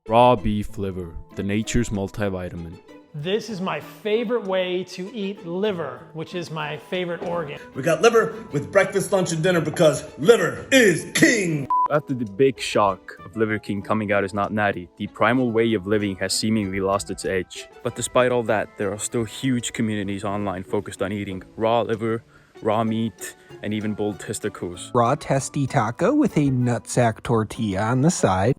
Raw beef liver, the nature's multivitamin. This is my favorite way to eat liver, which is my favorite organ. We got liver with breakfast, lunch, and dinner because liver is king. After the big shock of Liver King coming out as not natty, the primal way of living has seemingly lost its edge. But despite all that, there are still huge communities online focused on eating raw liver, raw meat, and even bold testicles. Raw testy taco with a nutsack tortilla on the side.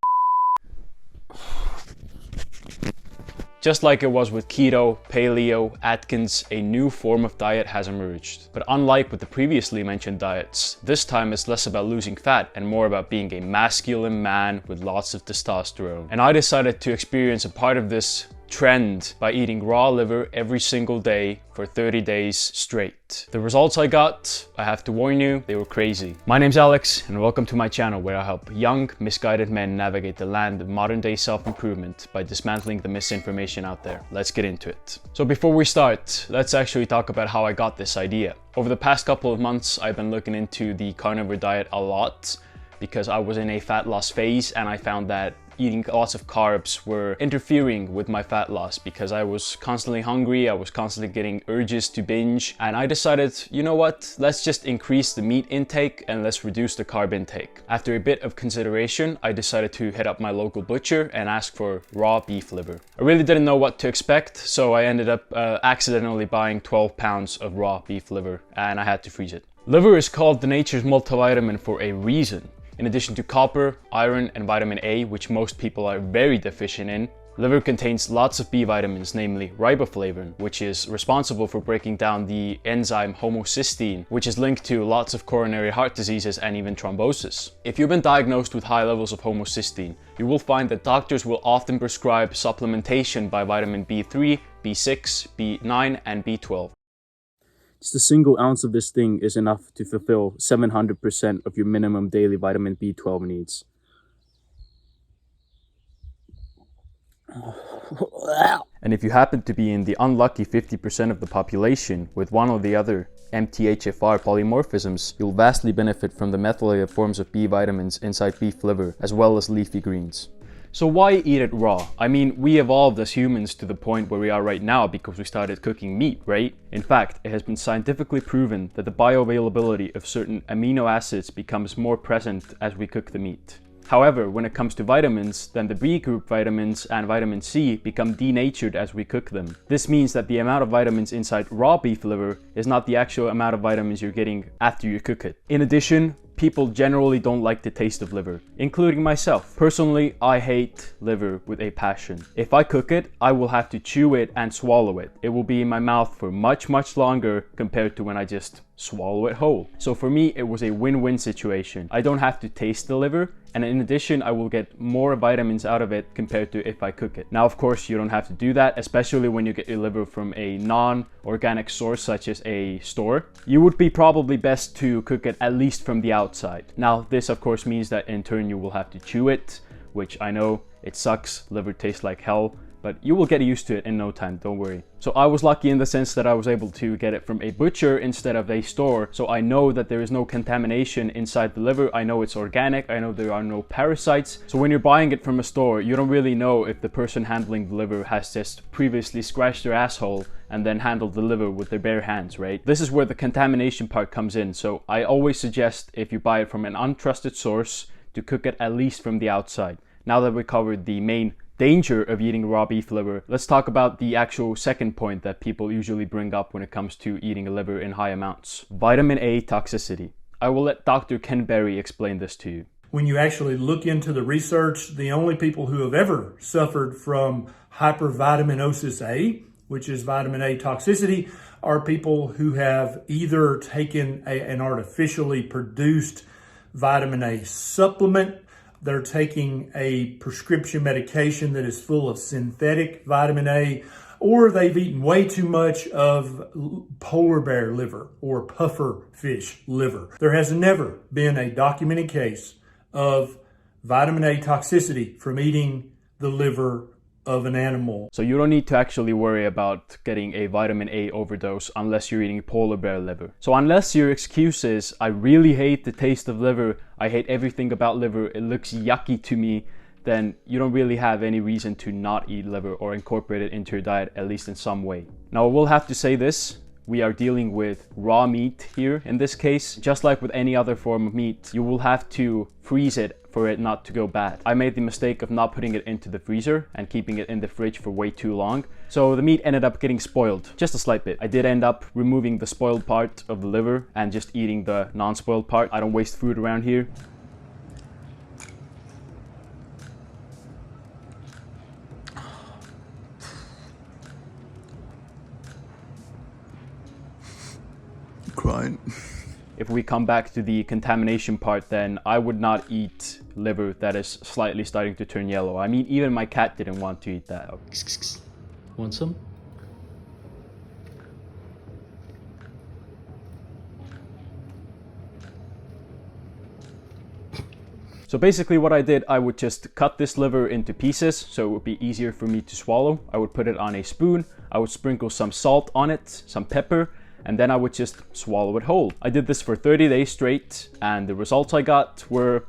Just like it was with keto, paleo, Atkins, a new form of diet has emerged. But unlike with the previously mentioned diets, this time it's less about losing fat and more about being a masculine man with lots of testosterone. And I decided to experience a part of this trend by eating raw liver every single day for 30 days straight. The results I got, I have to warn you, they were crazy. My name's Alex and welcome to my channel where I help young, misguided men navigate the land of modern day self-improvement by dismantling the misinformation out there. Let's get into it. So before we start, let's actually talk about how I got this idea. Over the past couple of months, I've been looking into the carnivore diet a lot because I was in a fat loss phase and I found that eating lots of carbs were interfering with my fat loss because I was constantly hungry, I was constantly getting urges to binge, and I decided, you know what, let's just increase the meat intake and let's reduce the carb intake. After a bit of consideration, I decided to hit up my local butcher and ask for raw beef liver. I really didn't know what to expect, so I ended up accidentally buying 12 pounds of raw beef liver and I had to freeze it. Liver is called the nature's multivitamin for a reason. In addition to copper, iron, and vitamin A, which most people are very deficient in, liver contains lots of B vitamins, namely riboflavin, which is responsible for breaking down the enzyme homocysteine, which is linked to lots of coronary heart diseases and even thrombosis. If you've been diagnosed with high levels of homocysteine, you will find that doctors will often prescribe supplementation by vitamin B3, B6, B9, and B12. Just a single ounce of this thing is enough to fulfill 700% of your minimum daily vitamin B12 needs. And if you happen to be in the unlucky 50% of the population with one or the other MTHFR polymorphisms, you'll vastly benefit from the methylated forms of B vitamins inside beef liver, as well as leafy greens. So why eat it raw? I mean, we evolved as humans to the point where we are right now because we started cooking meat, right? In fact, it has been scientifically proven that the bioavailability of certain amino acids becomes more present as we cook the meat. However, when it comes to vitamins, then the B group vitamins and vitamin C become denatured as we cook them. This means that the amount of vitamins inside raw beef liver is not the actual amount of vitamins you're getting after you cook it. In addition, people generally don't like the taste of liver, including myself. Personally, I hate liver with a passion. If I cook it, I will have to chew it and swallow it. It will be in my mouth for much longer compared to when I just swallow it whole. So for me, it was a win-win situation. I don't have to taste the liver, and in addition, I will get more vitamins out of it compared to if I cook it. Now, of course, you don't have to do that, especially when you get your liver from a non-organic source such as a store. You would be probably best to cook it at least from the outside. Now, this of course means that in turn you will have to chew it, which I know it sucks, liver tastes like hell, but you will get used to it in no time, don't worry. So I was lucky in the sense that I was able to get it from a butcher instead of a store, so I know that there is no contamination inside the liver. I know it's organic, I know there are no parasites. So when you're buying it from a store, you don't really know if the person handling the liver has just previously scratched their asshole and then handled the liver with their bare hands, right? This is where the contamination part comes in, so I always suggest if you buy it from an untrusted source to cook it at least from the outside. Now that we covered the main danger of eating raw beef liver, let's talk about the actual second point that people usually bring up when it comes to eating a liver in high amounts. Vitamin A toxicity. I will let Dr. Ken Berry explain this to you. When you actually look into the research, the only people who have ever suffered from hypervitaminosis A, which is vitamin A toxicity, are people who have either taken an artificially produced vitamin A supplement, they're taking a prescription medication that is full of synthetic vitamin A, or they've eaten way too much of polar bear liver or puffer fish liver. There has never been a documented case of vitamin A toxicity from eating the liver of an animal. So you don't need to actually worry about getting a vitamin A overdose unless you're eating polar bear liver. So unless your excuse is, I really hate the taste of liver, I hate everything about liver, it looks yucky to me, then you don't really have any reason to not eat liver or incorporate it into your diet, at least in some way. Now, I will have to say this. We are dealing with raw meat here in this case. Just like with any other form of meat, you will have to freeze it for it not to go bad. I made the mistake of not putting it into the freezer and keeping it in the fridge for way too long. So the meat ended up getting spoiled, just a slight bit. I did end up removing the spoiled part of the liver and just eating the non-spoiled part. I don't waste food around here. Crying. If we come back to the contamination part, then I would not eat liver that is slightly starting to turn yellow. I mean, even my cat didn't want to eat that. Want some? So basically what I did, I would just cut this liver into pieces so it would be easier for me to swallow. I would put it on a spoon, I would sprinkle some salt on it, some pepper, and then I would just swallow it whole. I did this for 30 days straight, and the results I got were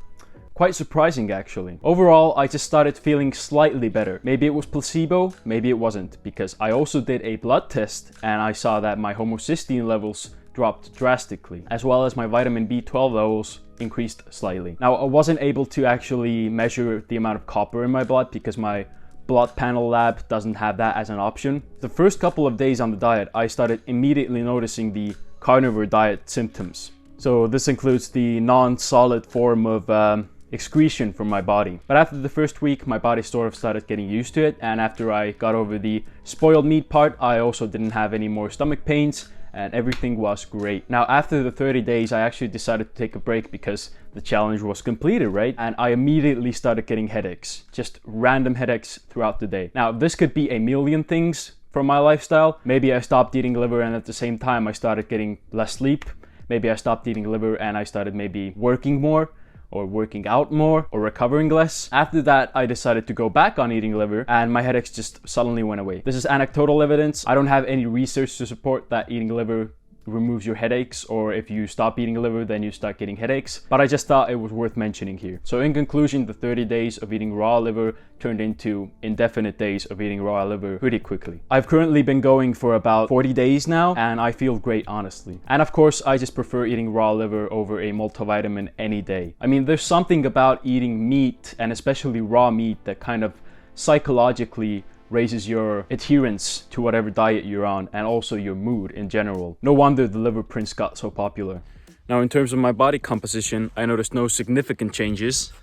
quite surprising actually. Overall, I just started feeling slightly better. Maybe it was placebo, maybe it wasn't, because I also did a blood test and I saw that my homocysteine levels dropped drastically, as well as my vitamin B12 levels increased slightly. Now, I wasn't able to actually measure the amount of copper in my blood because my blood panel lab doesn't have that as an option. The first couple of days on the diet, I started immediately noticing the carnivore diet symptoms. So this includes the non-solid form of excretion from my body. But after the first week, my body sort of started getting used to it, and after I got over the spoiled meat part, I also didn't have any more stomach pains, and everything was great. Now, after the 30 days, I actually decided to take a break because the challenge was completed, right? And I immediately started getting headaches, just random headaches throughout the day. Now, this could be a million things from my lifestyle. Maybe I stopped eating liver and at the same time I started getting less sleep. Maybe I stopped eating liver and I started maybe working more, or working out more, or recovering less. After that, I decided to go back on eating liver and my headaches just suddenly went away. This is anecdotal evidence. I don't have any research to support that eating liver removes your headaches, or if you stop eating liver then you start getting headaches, but I just thought it was worth mentioning here. So in conclusion, the 30 days of eating raw liver turned into indefinite days of eating raw liver pretty quickly. I've currently been going for about 40 days now and I feel great, honestly. And of course, I just prefer eating raw liver over a multivitamin any day. I mean, there's something about eating meat, and especially raw meat, that kind of psychologically raises your adherence to whatever diet you're on, and also your mood in general. No wonder the liver prints got so popular. Now, in terms of my body composition, I noticed no significant changes,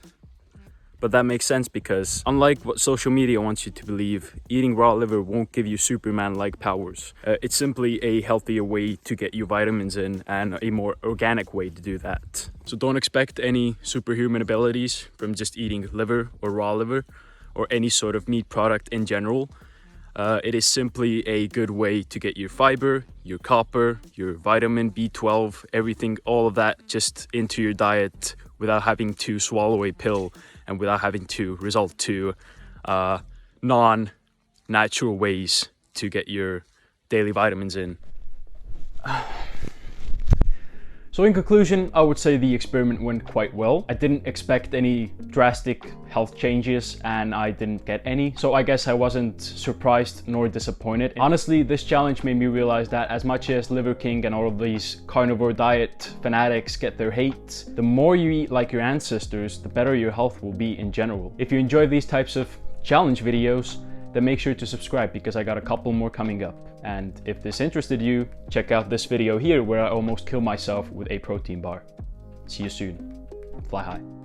but that makes sense because, unlike what social media wants you to believe, eating raw liver won't give you Superman-like powers. It's simply a healthier way to get your vitamins in, and a more organic way to do that. So don't expect any superhuman abilities from just eating liver or raw liver, or any sort of meat product in general. It is simply a good way to get your fiber, your copper, your vitamin B12, everything, all of that just into your diet without having to swallow a pill and without having to resort to non-natural ways to get your daily vitamins in. So in conclusion, I would say the experiment went quite well. I didn't expect any drastic health changes and I didn't get any. So I guess I wasn't surprised nor disappointed. Honestly, this challenge made me realize that as much as Liver King and all of these carnivore diet fanatics get their hate, the more you eat like your ancestors, the better your health will be in general. If you enjoy these types of challenge videos, then make sure to subscribe because I got a couple more coming up. And if this interested you, check out this video here where I almost killed myself with a protein bar. See you soon. Fly high.